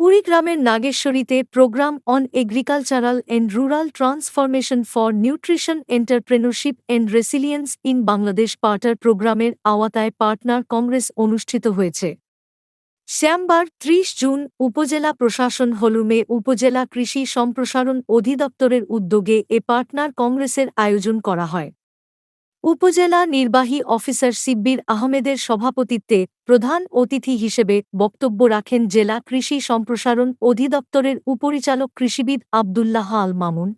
কুড়িগ্রামের নাগেশ্বরীতে program on agricultural and rural transformation for nutrition entrepreneurship and resilience in Bangladesh partner প্রোগ্রামের আওতায় partner Congress অনুষ্ঠিত হয়েছে। শ্যামবার ৩০ জুন উপজেলা প্রশাসন হলুমে উপজেলা কৃষি সম্প্রসারণ অধিদপ্তরের উদ্যোগে এ পার্টনার কংগ্রেসের আয়োজন করা হয়। উপজেলা নির্বাহী অফিসার সিব্বির আহমেদের সভাপতিত্বে প্রধান অতিথি হিসেবে বক্তব্য রাখেন জেলা কৃষি সম্প্রসারণ অধিদপ্তরের উপরিচালক কৃষিবিদ আব্দুল্লাহ আল মামুন।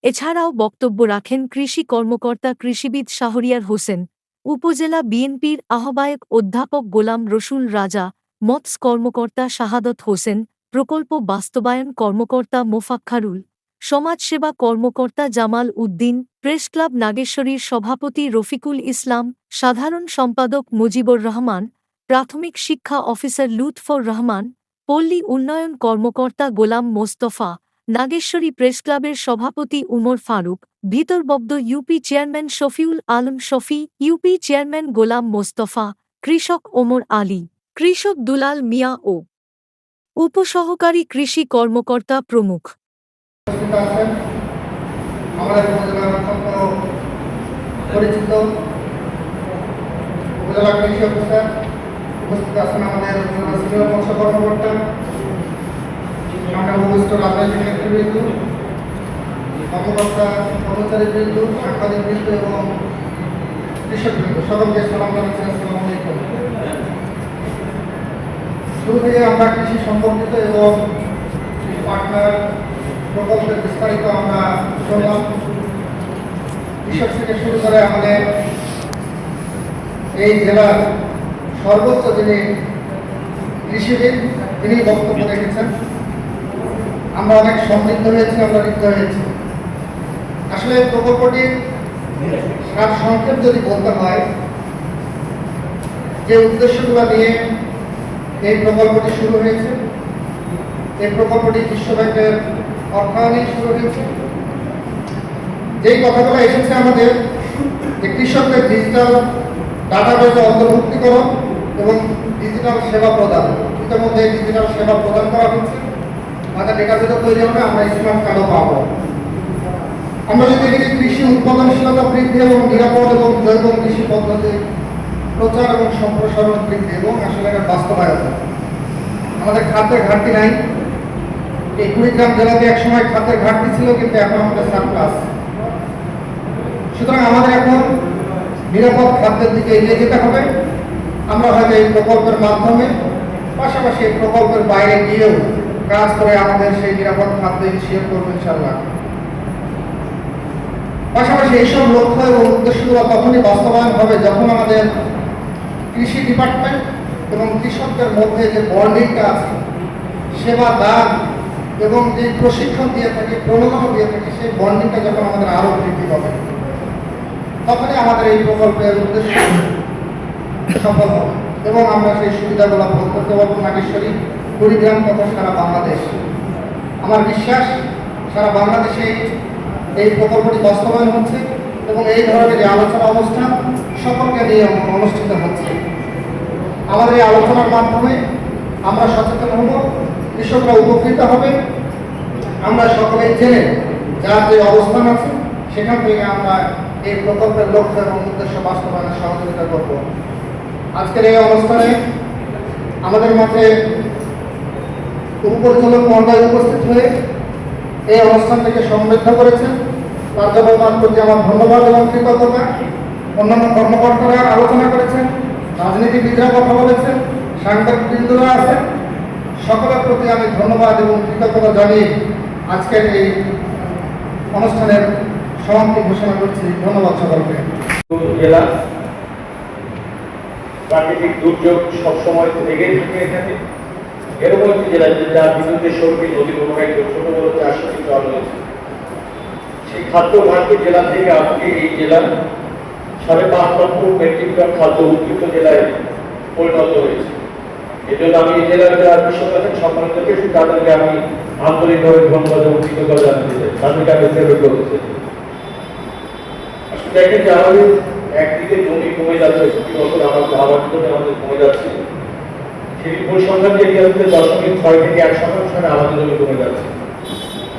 এছাড়াও বক্তব্য রাখেন কৃষি কর্মকর্তা কৃষিবিদ শাহরিয়ার হোসেন, উপজেলা বিএনপির আহ্বায়ক অধ্যাপক গোলাম রসুল রাজা, মৎস্য কর্মকর্তা শাহাদত হোসেন, প্রকল্প বাস্তবায়ন কর্মকর্তা মোফাক্খারুল, সমাজসেবা কর্মকর্তা জামাল উদ্দিন, প্রেসক্লাব নাগেশ্বরীর সভাপতি রফিকুল ইসলাম, সাধারণ সম্পাদক মুজিবুর রহমান, প্রাথমিক শিক্ষা অফিসার লুৎফর রহমান, পল্লী উন্নয়ন কর্মকর্তা গোলাম মোস্তফা, নাগেশ্বরী প্রেসক্লাবের সভাপতি Umar Faruk, Bhitarband UP chairman Shafiul Alam Shafi, UP chairman Golam Mostafa, কৃষক ওমর আলী, কৃষক দুলাল মিয়া ও উপসহকারী কৃষি কর্মকর্তা প্রমুখ। আমাদের উপজেলার অত্যন্ত পরিচিত উপজেলা কৃষি অফিসার উপস্থিত আছেন, আমাদের সিনিয়র মৎস্য কর্মকর্তা, সামনে উপস্থিত রাজনৈতিক নেতৃবৃন্দ, কর্মকর্তা কর্মচারীবৃন্দ, সাংবাদিকবৃন্দ এবং কৃষকবৃন্দ, সকলকে সালাম জানাচ্ছি। আসসালামু আলাইকুম। শুরু থেকে আমরা কৃষি সম্পর্কিত এবং পার্টনার প্রকল্পের বিস্তারিত আমরা শুনলাম। কৃষক থেকে শুরু করে আমাদের এই জেলার সর্বোচ্চ যিনি কৃষিবিদ তিনি বক্তব্য রেখেছেন। আমরা অনেক সমৃদ্ধ হয়েছি, আমরা ঋদ্ধ হয়েছি। আসলে প্রকল্পটির সার সংক্ষেপ যদি বলতে হয়, যে উদ্দেশ্যগুলো নিয়ে এই প্রকল্পটি শুরু হয়েছে, এই প্রকল্পটি বিশ্বব্যাংকের অর্থায়নে শুরু হয়েছে। যেই কথাগুলো এসেছে আমাদের, যে কৃষকদের ডিজিটাল ডাটাবেজে অন্তর্ভুক্তিকরণ এবং ডিজিটাল সেবা প্রদান, ইতিমধ্যে ডিজিটাল সেবা প্রদান করা হচ্ছে। আমাদের ডেটাবেজও তৈরি হবে, আমরা স্মার্ট কার্ডও পাবো। আমরা যদি দেখি কৃষি উৎপাদনশীলতা বৃদ্ধি এবং নিরাপদ এবং জৈব কৃষি পদ্ধতি প্রচার এবং সম্প্রসারণ বৃদ্ধি এবং আসলে এটা বাস্তবায়ন। আমাদের খাদ্যের ঘাটতি নাই। এই কুড়িগ্রাম জেলাতে একসময় খাদ্যের ঘাটতি ছিল, কিন্তু এখন আমাদের সারপ্লাস। সুতরাং আমাদের এখন নিরাপদ খাদ্যের দিকে এগিয়ে যেতে হবে। আমরা হয়তো এই প্রকল্পের মাধ্যমে, পাশাপাশি এই প্রকল্পের বাইরে গিয়েও কাজ করে আমাদের সেই নিরাপদ খাদ্য ইনশিওর করবো ইনশাআল্লাহ। পাশাপাশি এইসব লক্ষ্য এবং উদ্দেশ্যগুলো তখনই বাস্তবায়ন হবে যখন আমাদের কৃষি ডিপার্টমেন্ট এবং কৃষকদের মধ্যে যে বন্ডিংটা আছে, সেবা দান এবং যে প্রশিক্ষণ দিয়ে থাকে, প্রণোদনা দিয়ে থাকে, সেই বন্ডিংটা যখন আমাদের আরও বৃদ্ধি পাবে, তখনই আমাদের এই প্রকল্পের উদ্দেশ্য সফল হবে এবং আমরা সেই সুবিধাগুলো ভোগ করতে পারবো নাগেশ্বরী, কুড়িগ্রাম তথা সারা বাংলাদেশ। আমার বিশ্বাস সারা বাংলাদেশে এই প্রকল্পটি বাস্তবায়ন হচ্ছে এবং এই ধরনের যে আলোচনা অনুষ্ঠান সকলকে নিয়ে অনুষ্ঠিত হচ্ছে। আমাদের এই আলোচনার মাধ্যমে আমরা সচেতন হব, কৃষকরা উপকৃত হবে। আমরা সকলেই জেনে যার যে অবস্থান আছে সেখান থেকে আমরা এই প্রকল্পের লক্ষ্য এবং উদ্দেশ্য বাস্তবায়নে সহযোগিতা করব। আজকের এই অনুষ্ঠানে আমাদের মাঝে উপপরিচালক মহোদয় উপস্থিত হয়ে এই অনুষ্ঠানটিকে সমৃদ্ধ করেছেন। তার জন্য তার প্রতি আমার ধন্যবাদ এবং কৃতজ্ঞতা। অন্যান্য কর্মকর্তারা আলোচনা করেছেন, রাজনীতিবিদরা কথা বলেছেন, সাংবাদিকবৃন্দরা আছেন, সকলের প্রতি আমি ধন্যবাদ এবং কৃতজ্ঞতা জানিয়ে আজকের এই অনুষ্ঠানের সমাপ্তি ঘোষণা করছি। ধন্যবাদ সকলকে। জেলা প্রাকৃতিক দুর্যোগ সবসময় লেগেই থাকে এখানে। এরকম একটি জেলা যার বিদ্যুতের শক্তি নদী প্রবাহিত ছোট বড় 400টি জল রয়েছে। সেই খাদ্য ঘাটতি জেলা থেকে আজকে এই জেলা 5.5 লক্ষ মেট্রিক টন খাদ্য উদ্বৃত্ত জেলায় পরিণত হয়েছে। এজন্য আমি এই জেলার যারা কৃষক আছেন সম্মানিত কৃষক, তাদেরকে আমি আন্তরিকভাবে ধন্যবাদ এবং কৃতজ্ঞতা জানাতে চাই। তাদেরকে আমি সেলুট করতে চাই। আসলে দেখেন যে আমাদের একদিকে জমি কমে যাচ্ছে, প্রতি বছর আমাদের আবাদ আমাদের কমে যাচ্ছে। সেটি পরিসংখ্যান যে 73.6 থেকে 1% হারে আমাদের জন্য কমে যাচ্ছে।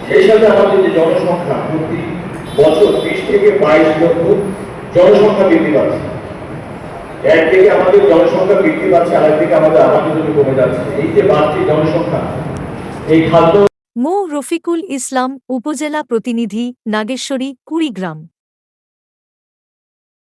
সেই সাথে আমাদের যে জনসংখ্যা প্রতি বছর 20 থেকে 22 লক্ষ জনসংখ্যা বৃদ্ধি পাচ্ছে। একদিকে আমাদের জনসংখ্যা বৃদ্ধি পাচ্ছে, আরেকদিকে আমাদের জন্য কমে যাচ্ছে। এই যে বাড়তি জনসংখ্যা, এই খাদ্য মো রফিকুল ইসলাম, উপজেলা প্রতিনিধি, নাগেশ্বরী, কুড়িগ্রাম।